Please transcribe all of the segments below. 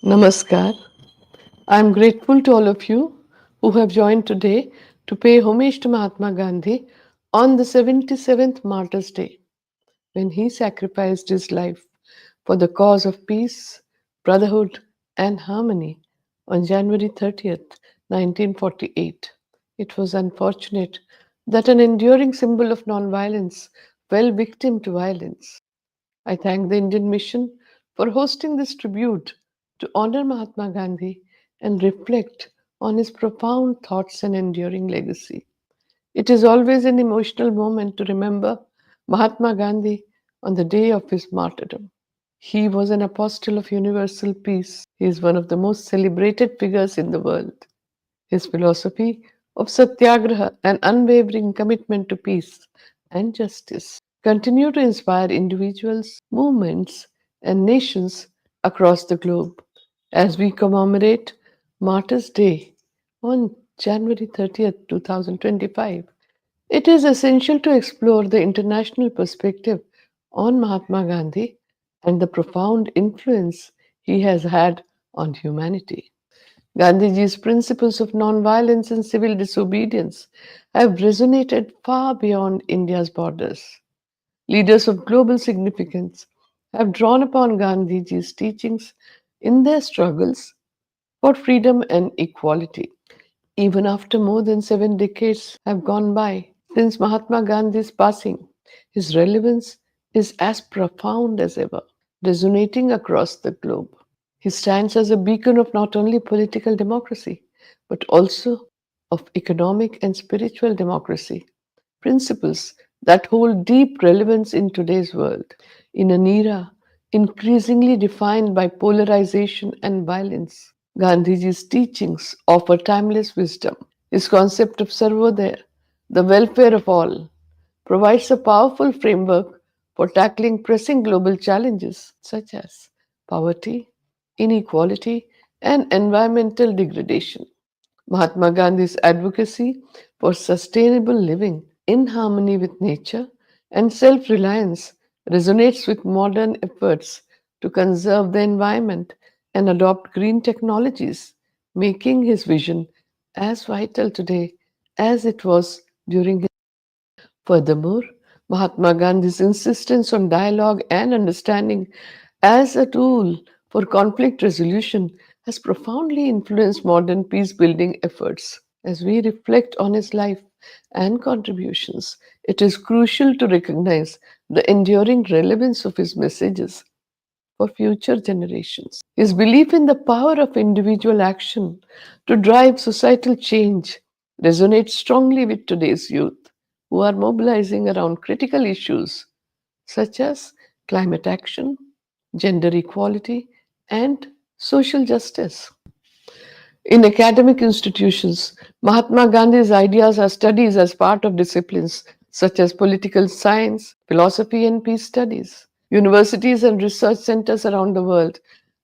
Namaskar. I am grateful to all of you who have joined today to pay homage to Mahatma Gandhi on the 77th Martyrs' Day, when he sacrificed his life for the cause of peace, brotherhood, and harmony on January 30th, 1948. It was unfortunate that an enduring symbol of nonviolence fell victim to violence. I thank the Indian Mission for hosting this tribute to honor Mahatma Gandhi and reflect on his profound thoughts and enduring legacy. It is always an emotional moment to remember Mahatma Gandhi on the day of his martyrdom. He was an apostle of universal peace. He is one of the most celebrated figures in the world. His philosophy of satyagraha and unwavering commitment to peace and justice continue to inspire individuals, movements, and nations across the globe. As we commemorate Martyrs' Day on January 30th, 2025, it is essential to explore the international perspective on Mahatma Gandhi and the profound influence he has had on humanity. Gandhiji's principles of nonviolence and civil disobedience have resonated far beyond India's borders. Leaders of global significance have drawn upon Gandhiji's teachings in their struggles for freedom and equality. Even after more than 7 decades have gone by since Mahatma Gandhi's passing, his relevance is as profound as ever, resonating across the globe. He stands as a beacon of not only political democracy, but also of economic and spiritual democracy, principles that hold deep relevance in today's world. In an era increasingly defined by polarization and violence, Gandhiji's teachings offer timeless wisdom. His concept of Sarvodaya, the welfare of all, provides a powerful framework for tackling pressing global challenges such as poverty, inequality, and environmental degradation. Mahatma Gandhi's advocacy for sustainable living in harmony with nature and self reliance resonates with modern efforts to conserve the environment and adopt green technologies, making his vision as vital today as it was during his. Furthermore, Mahatma Gandhi's insistence on dialogue and understanding as a tool for conflict resolution has profoundly influenced modern peace building efforts. As we reflect on his life and contributions, it is crucial to recognize the enduring relevance of his messages for future generations. His belief in the power of individual action to drive societal change resonates strongly with today's youth, who are mobilizing around critical issues such as climate action, gender equality, and social justice. In academic institutions, Mahatma Gandhi's ideas are studied as part of disciplines such as political science, philosophy, and peace studies. Universities and research centers around the world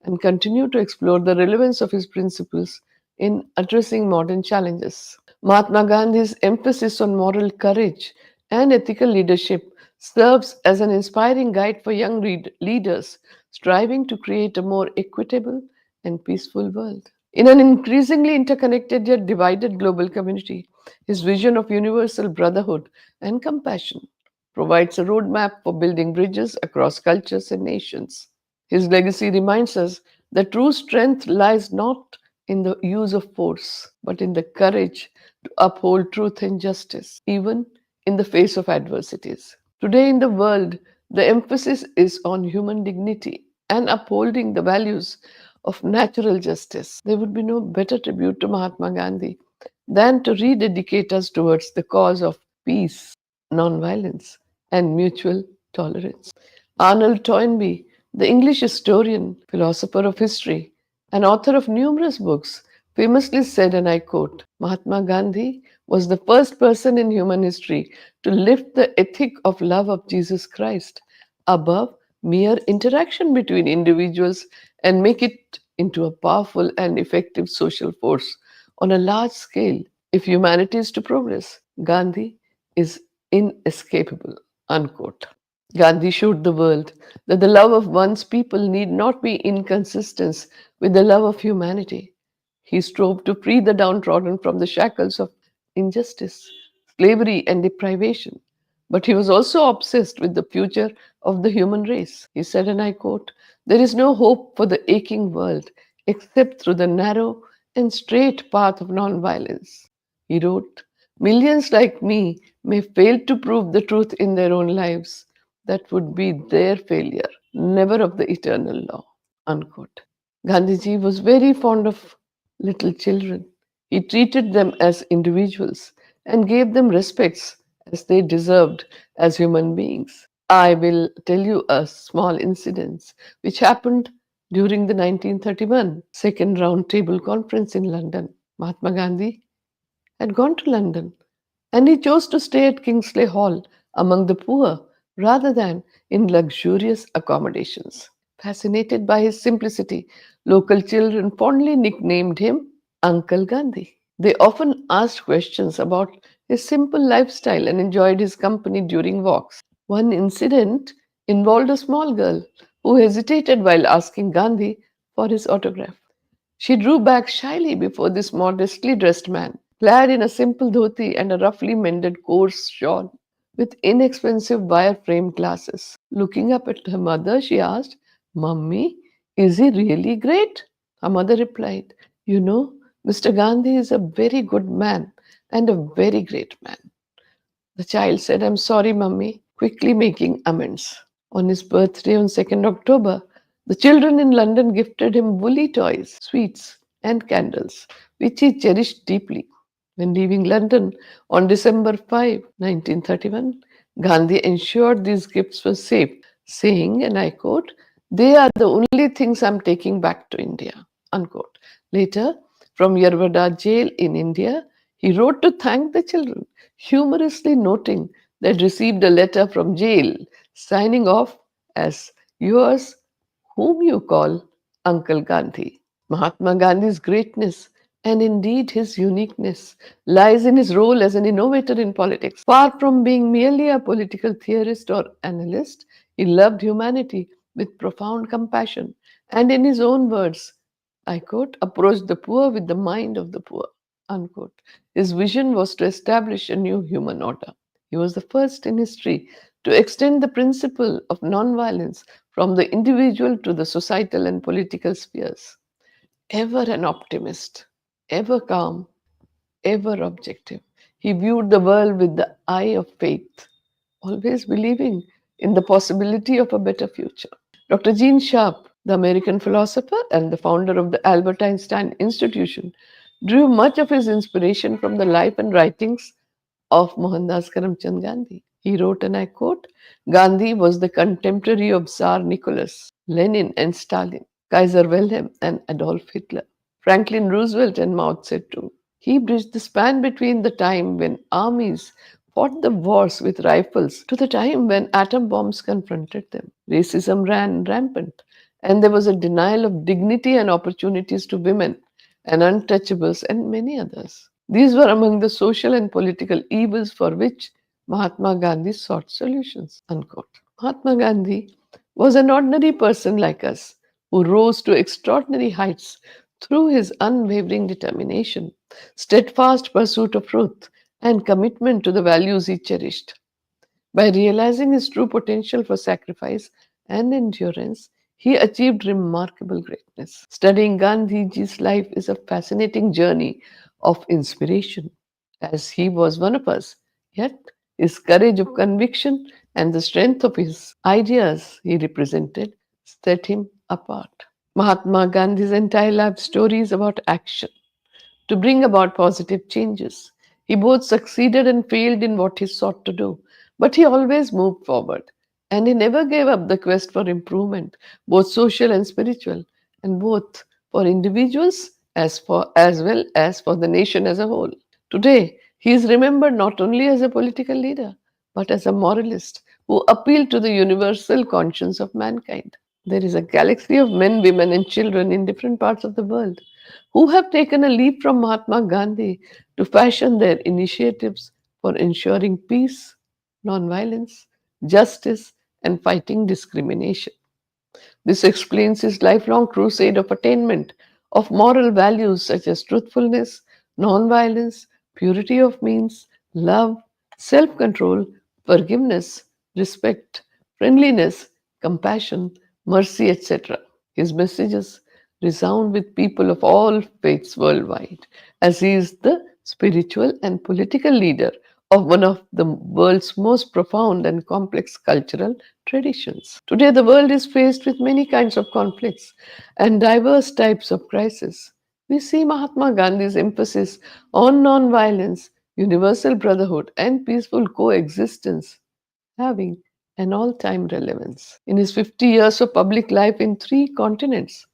and continue to explore the relevance of his principles in addressing modern challenges. Mahatma Gandhi's emphasis on moral courage and ethical leadership serves as an inspiring guide for young leaders striving to create a more equitable and peaceful world. In an increasingly interconnected yet divided global community, his vision of universal brotherhood and compassion provides a roadmap for building bridges across cultures and nations. His legacy reminds us that true strength lies not in the use of force, but in the courage to uphold truth and justice, even in the face of adversities. Today, in the world, the emphasis is on human dignity and upholding the values of natural justice. There would be no better tribute to Mahatma Gandhi than to rededicate us towards the cause of peace, nonviolence, and mutual tolerance. Arnold Toynbee, the English historian, philosopher of history, and author of numerous books, famously said, and I quote, Mahatma Gandhi was the first person in human history to lift the ethic of love of Jesus Christ above mere interaction between individuals and make it into a powerful and effective social force on a large scale. If humanity is to progress, Gandhi is inescapable. Unquote. Gandhi showed the world that the love of one's people need not be inconsistent with the love of humanity. He strove to free the downtrodden from the shackles of injustice, slavery, and deprivation. But he was also obsessed with the future of the human race. He said, and I quote, "There is no hope for the aching world except through the narrow and straight path of nonviolence." He wrote, "Millions like me may fail to prove the truth in their own lives. That would be their failure, never of the eternal law." Unquote. Gandhiji was very fond of little children. He treated them as individuals and gave them respects as they deserved as human beings. I will tell you a small incident which happened during the 1931 Second Round Table Conference in London. Mahatma Gandhi had gone to London, and he chose to stay at Kingsley Hall among the poor rather than in luxurious accommodations. Fascinated by his simplicity, local children fondly nicknamed him Uncle Gandhi. They often asked questions about his simple lifestyle and enjoyed his company during walks. One incident involved a small girl who hesitated while asking Gandhi for his autograph. She drew back shyly before this modestly dressed man, clad in a simple dhoti and a roughly mended coarse shawl, with inexpensive wire framed glasses. Looking up at her mother, she asked, "Mummy, is he really great?" Her mother replied, "You know, Mr. Gandhi is a very good man and a very great man." The child said, "I'm sorry, Mummy," quickly making amends. On his birthday on 2nd October, the children in London gifted him woolly toys, sweets, and candles, which he cherished deeply. When leaving London on December 5, 1931, Gandhi ensured these gifts were safe, saying, and I quote, "They are the only things I'm taking back to India." Unquote. Later, from Yerwada jail in India, he wrote to thank the children, humorously noting they'd received a letter from jail signing off as yours, whom you call Uncle Gandhi. Mahatma Gandhi's greatness and indeed his uniqueness lies in his role as an innovator in politics. Far from being merely a political theorist or analyst, he loved humanity with profound compassion and, in his own words, I quote, "approached the poor with the mind of the poor." Unquote. His vision was to establish a new human order. He was the first in history to extend the principle of nonviolence from the individual to the societal and political spheres. Ever an optimist, ever calm, ever objective, he viewed the world with the eye of faith, always believing in the possibility of a better future. Dr. Gene Sharp, the American philosopher and the founder of the Albert Einstein Institution, drew much of his inspiration from the life and writings of Mohandas Karamchand Gandhi. He wrote, and I quote, "Gandhi was the contemporary of Tsar Nicholas, Lenin and Stalin, Kaiser Wilhelm and Adolf Hitler, Franklin Roosevelt and Mao Zedong. He bridged the span between the time when armies fought the wars with rifles to the time when atom bombs confronted them. Racism ran rampant, and there was a denial of dignity and opportunities to women and untouchables and many others. These were among the social and political evils for which Mahatma Gandhi sought solutions." Unquote. Mahatma Gandhi was an ordinary person like us who rose to extraordinary heights through his unwavering determination, steadfast pursuit of truth, and commitment to the values he cherished. By realizing his true potential for sacrifice and endurance, he achieved remarkable greatness. Studying Gandhiji's life is a fascinating journey of inspiration, as he was one of us. Yet, his courage of conviction and the strength of his ideas he represented set him apart. Mahatma Gandhi's entire life story is about action to bring about positive changes. He both succeeded and failed in what he sought to do, but he always moved forward. And he never gave up the quest for improvement, both social and spiritual, and both for individuals as well as for the nation as a whole. Today, he is remembered not only as a political leader, but as a moralist who appealed to the universal conscience of mankind. There is a galaxy of men, women, and children in different parts of the world who have taken a leap from Mahatma Gandhi to fashion their initiatives for ensuring peace, nonviolence, justice, and fighting discrimination. This explains his lifelong crusade of attainment of moral values such as truthfulness, nonviolence, purity of means, love, self control, forgiveness, respect, friendliness, compassion, mercy, etc. His messages resound with people of all faiths worldwide, as he is the spiritual and political leader of one of the world's most profound and complex cultural traditions. Today, the world is faced with many kinds of conflicts and diverse types of crises. We see Mahatma Gandhi's emphasis on non-violence, universal brotherhood, and peaceful coexistence having an all time relevance. In his 50 years of public life in three continents,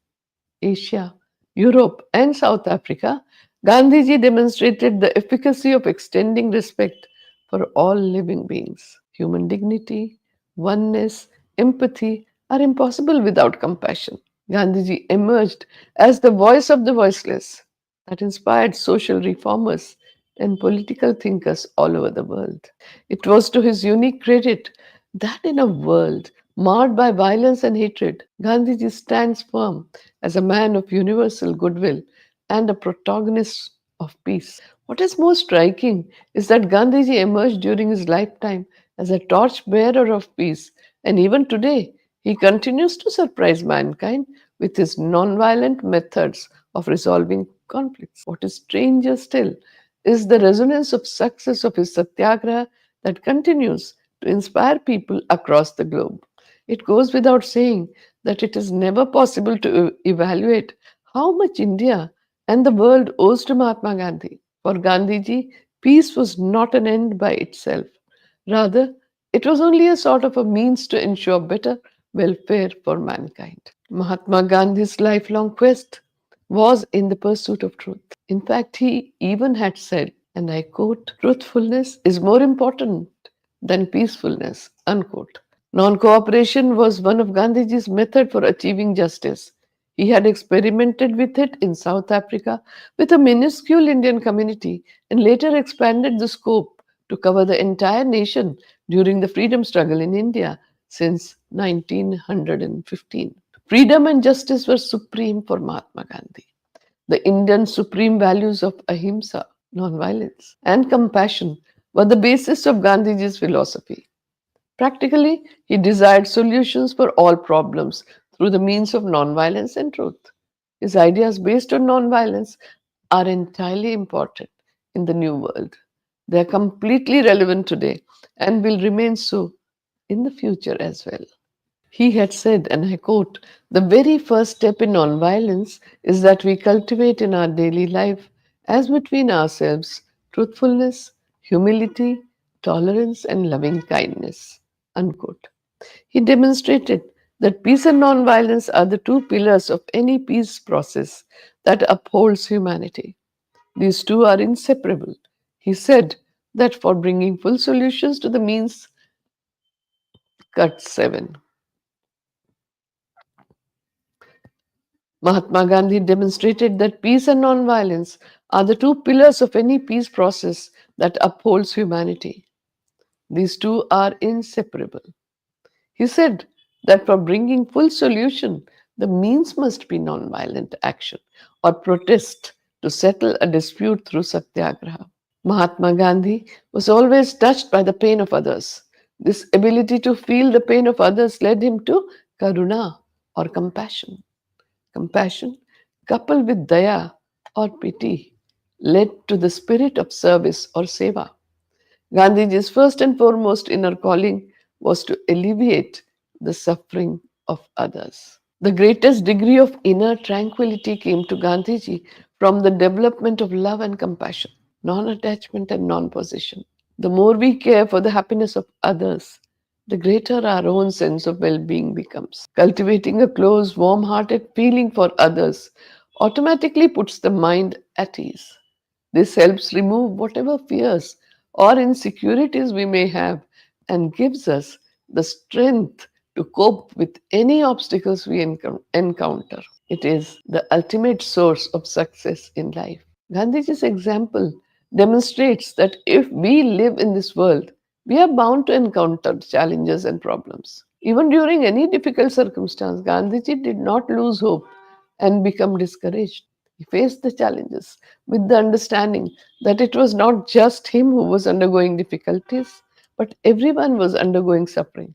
Asia, Europe, and South Africa, Gandhiji demonstrated the efficacy of extending respect for all living beings. Human dignity, oneness, empathy are impossible without compassion. Gandhiji emerged as the voice of the voiceless that inspired social reformers and political thinkers all over the world. It was to his unique credit that in a world marred by violence and hatred, Gandhiji stands firm as a man of universal goodwill and a protagonist of peace. What is most striking is that Gandhiji emerged during his lifetime as a torchbearer of peace, and even today he continues to surprise mankind with his non-violent methods of resolving conflicts. What is stranger still is the resonance of success of his satyagraha that continues to inspire people across the globe. It goes without saying that it is never possible to evaluate how much India and the world owes to Mahatma Gandhi. For Gandhiji, peace was not an end by itself. Rather, it was only a sort of a means to ensure better welfare for mankind. Mahatma Gandhi's lifelong quest was in the pursuit of truth. In fact, he even had said, and I quote, truthfulness is more important than peacefulness, unquote. Non cooperation was one of Gandhiji's methods for achieving justice. He had experimented with it in South Africa with a minuscule Indian community and later expanded the scope to cover the entire nation during the freedom struggle in India since 1915. Freedom and justice were supreme for Mahatma Gandhi. The Indian supreme values of ahimsa, nonviolence, and compassion were the basis of Gandhiji's philosophy. Practically, he desired solutions for all problems through the means of nonviolence and truth. His ideas based on nonviolence are entirely important in the new world. They are completely relevant today and will remain so in the future as well. He had said, and I quote, the very first step in nonviolence is that we cultivate in our daily life, as between ourselves, truthfulness, humility, tolerance, and loving kindness. Unquote. He demonstrated that peace and nonviolence are the two pillars of any peace process that upholds humanity. These two are inseparable. He said that for bringing full solutions to the means, cut 7. Mahatma Gandhi demonstrated that peace and nonviolence are the two pillars of any peace process that upholds humanity. These two are inseparable. He said that for bringing full solution, the means must be nonviolent action or protest to settle a dispute through satyagraha. Mahatma Gandhi was always touched by the pain of others. This ability to feel the pain of others led him to karuna or compassion. Compassion, coupled with daya or pity, led to the spirit of service or seva. Gandhiji's first and foremost inner calling was to alleviate the suffering of others. The greatest degree of inner tranquility came to Gandhiji from the development of love and compassion, non attachment and non possession. The more we care for the happiness of others, the greater our own sense of well being becomes. Cultivating a close, warm hearted feeling for others automatically puts the mind at ease. This helps remove whatever fears or insecurities we may have and gives us the strength to cope with any obstacles we encounter. It is the ultimate source of success in life. Gandhiji's example demonstrates that if we live in this world, we are bound to encounter challenges and problems. Even during any difficult circumstance, Gandhiji did not lose hope and become discouraged. He faced the challenges with the understanding that it was not just him who was undergoing difficulties, but everyone was undergoing suffering.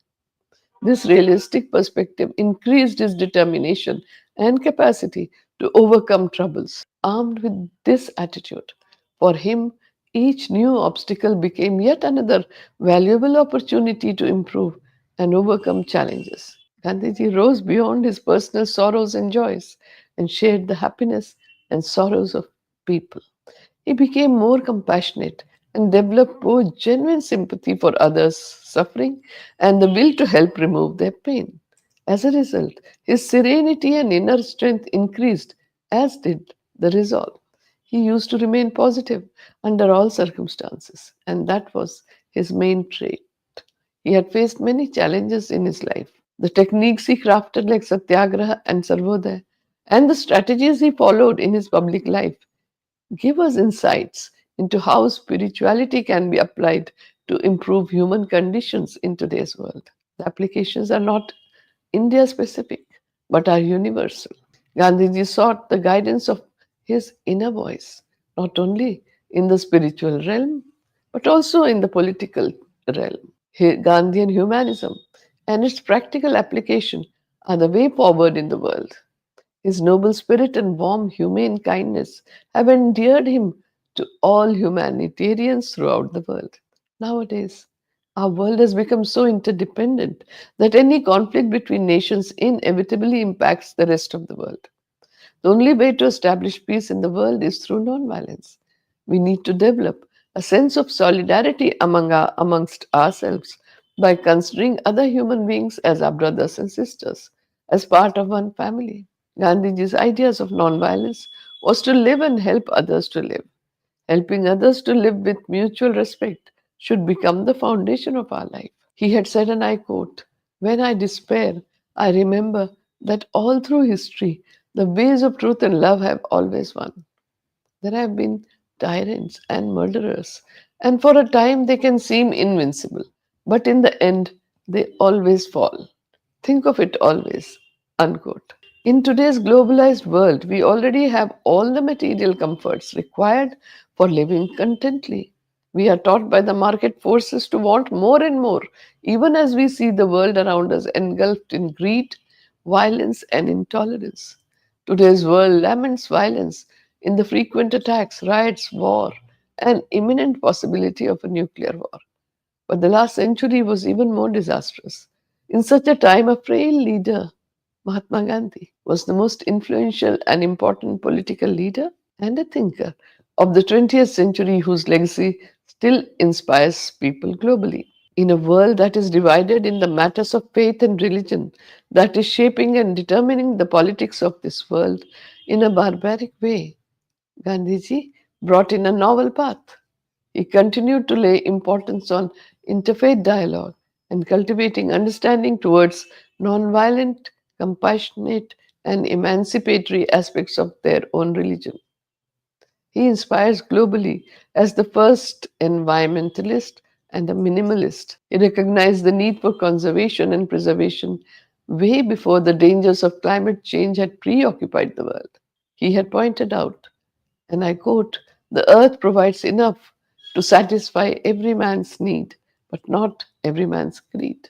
This realistic perspective increased his determination and capacity to overcome troubles. Armed with this attitude, for him, each new obstacle became yet another valuable opportunity to improve and overcome challenges. Gandhiji rose beyond his personal sorrows and joys and shared the happiness and sorrows of people. He became more compassionate and developed both genuine sympathy for others' suffering and the will to help remove their pain. As a result, his serenity and inner strength increased, as did the resolve. He used to remain positive under all circumstances, and that was his main trait. He had faced many challenges in his life. The techniques he crafted, like Satyagraha and Sarvodaya, and the strategies he followed in his public life give us insights into how spirituality can be applied to improve human conditions in today's world. The applications are not India specific, but are universal. Gandhiji sought the guidance of his inner voice, not only in the spiritual realm, but also in the political realm. Gandhian humanism and its practical application are the way forward in the world. His noble spirit and warm, humane kindness have endeared him to all humanitarians throughout the world. Nowadays, our world has become so interdependent that any conflict between nations inevitably impacts the rest of the world. The only way to establish peace in the world is through nonviolence. We need to develop a sense of solidarity amongst ourselves by considering other human beings as our brothers and sisters, as part of one family. Gandhiji's ideas of nonviolence was to live and help others to live. Helping others to live with mutual respect should become the foundation of our life. He had said, and I quote, "When I despair, I remember that all through history, the ways of truth and love have always won. There have been tyrants and murderers, and for a time they can seem invincible, but in the end, they always fall. Think of it always." Unquote. In today's globalized world, we already have all the material comforts required for living contently. We are taught by the market forces to want more and more, even as we see the world around us engulfed in greed, violence, and intolerance. Today's world laments violence in the frequent attacks, riots, war, and imminent possibility of a nuclear war. But the last century was even more disastrous. In such a time, a frail leader, Mahatma Gandhi, was the most influential and important political leader and a thinker of the 20th century whose legacy still inspires people globally. In a world that is divided in the matters of faith and religion, that is shaping and determining the politics of this world in a barbaric way, Gandhiji brought in a novel path. He continued to lay importance on interfaith dialogue and cultivating understanding towards nonviolent, compassionate, and emancipatory aspects of their own religion. He inspires globally as the first environmentalist and a minimalist. He recognized the need for conservation and preservation way before the dangers of climate change had preoccupied the world. He had pointed out, and I quote, "The earth provides enough to satisfy every man's need, but not every man's greed."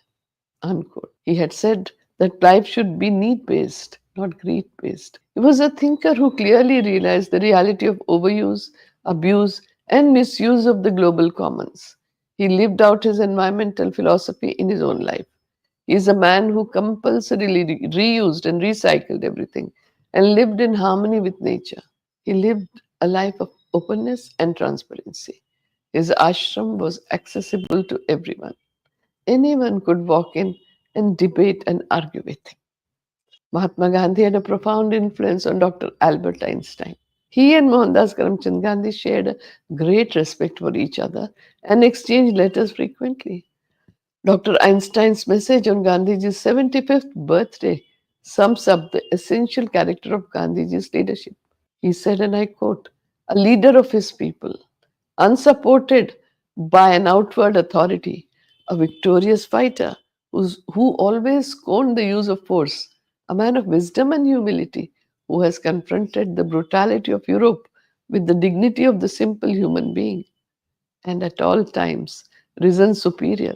Unquote. He had said that life should be need based, not greed based. He was a thinker who clearly realized the reality of overuse, abuse, and misuse of the global commons. He lived out his environmental philosophy in his own life. He is a man who compulsorily reused and recycled everything and lived in harmony with nature. He lived a life of openness and transparency. His ashram was accessible to everyone. Anyone could walk in and debate and argue with him. Mahatma Gandhi had a profound influence on Dr. Albert Einstein. He and Mohandas Karamchand Gandhi shared a great respect for each other and exchanged letters frequently. Dr. Einstein's message on Gandhiji's 75th birthday sums up the essential character of Gandhiji's leadership. He said, and I quote, "A leader of his people, unsupported by an outward authority, a victorious fighter who always scorned the use of force, a man of wisdom and humility, who has confronted the brutality of Europe with the dignity of the simple human being, and at all times risen superior.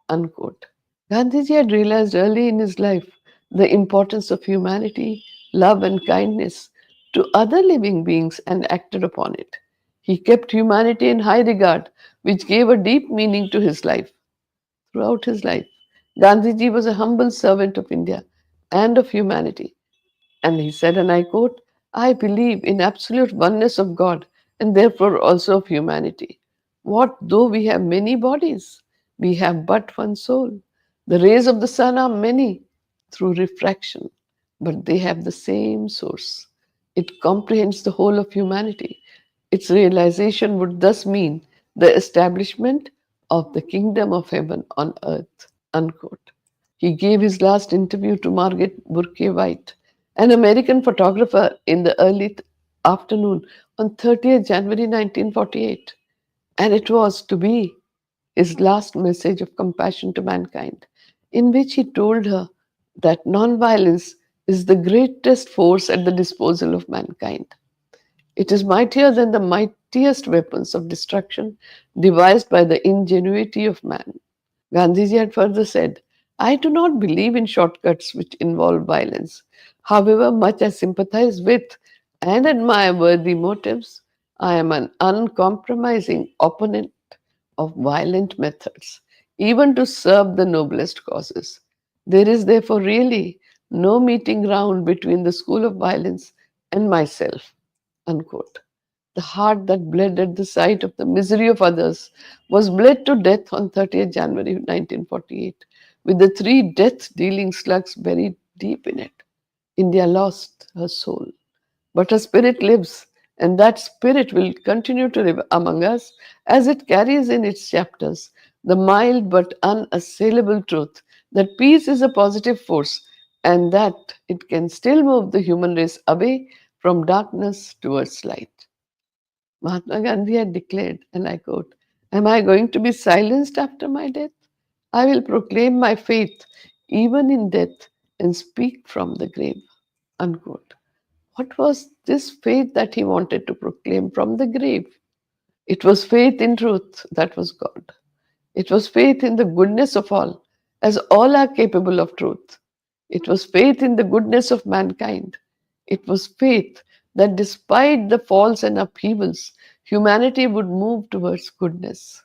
Unquote. Gandhiji had realized early in his life the importance of humanity, love, and kindness to other living beings and acted upon it. He kept humanity in high regard, which gave a deep meaning to his life. Throughout his life, Gandhiji was a humble servant of India and of humanity. And he said, and I quote, I believe in absolute oneness of God and therefore also of humanity. What though we have many bodies? We have but one soul. The rays of the sun are many through refraction, but they have the same source. It comprehends the whole of humanity. Its realization would thus mean the establishment of the kingdom of heaven on earth. Unquote. He gave his last interview to Margaret Burke White, an American photographer, in the early afternoon on 30th January 1948. And it was to be his last message of compassion to mankind, in which he told her that nonviolence is the greatest force at the disposal of mankind. It is mightier than the mightiest weapons of destruction devised by the ingenuity of man. Gandhiji had further said, I do not believe in shortcuts which involve violence. However much I sympathize with and admire worthy motives, I am an uncompromising opponent of violent methods, even to serve the noblest causes. There is therefore really no meeting ground between the school of violence and myself. Unquote. The heart that bled at the sight of the misery of others was bled to death on 30th January 1948, with the three death dealing slugs buried deep in it. India lost her soul, but her spirit lives, and that spirit will continue to live among us as it carries in its chapters the mild but unassailable truth that peace is a positive force and that it can still move the human race away from darkness towards light. Mahatma Gandhi had declared, and I quote, am I going to be silenced after my death? I will proclaim my faith even in death and speak from the grave. Unquote. What was this faith that he wanted to proclaim from the grave? It was faith in truth, that was God. It was faith in the goodness of all, as all are capable of truth. It was faith in the goodness of mankind. It was faith that despite the falls and upheavals, humanity would move towards goodness.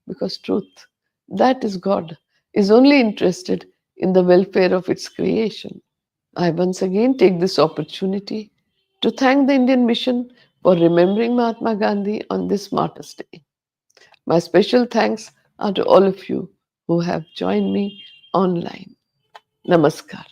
Because truth, that is God, is only interested in the welfare of its creation. I once again take this opportunity to thank the Indian Mission for remembering Mahatma Gandhi on this Martyrs' Day. My special thanks are to all of you who have joined me online. Namaskar.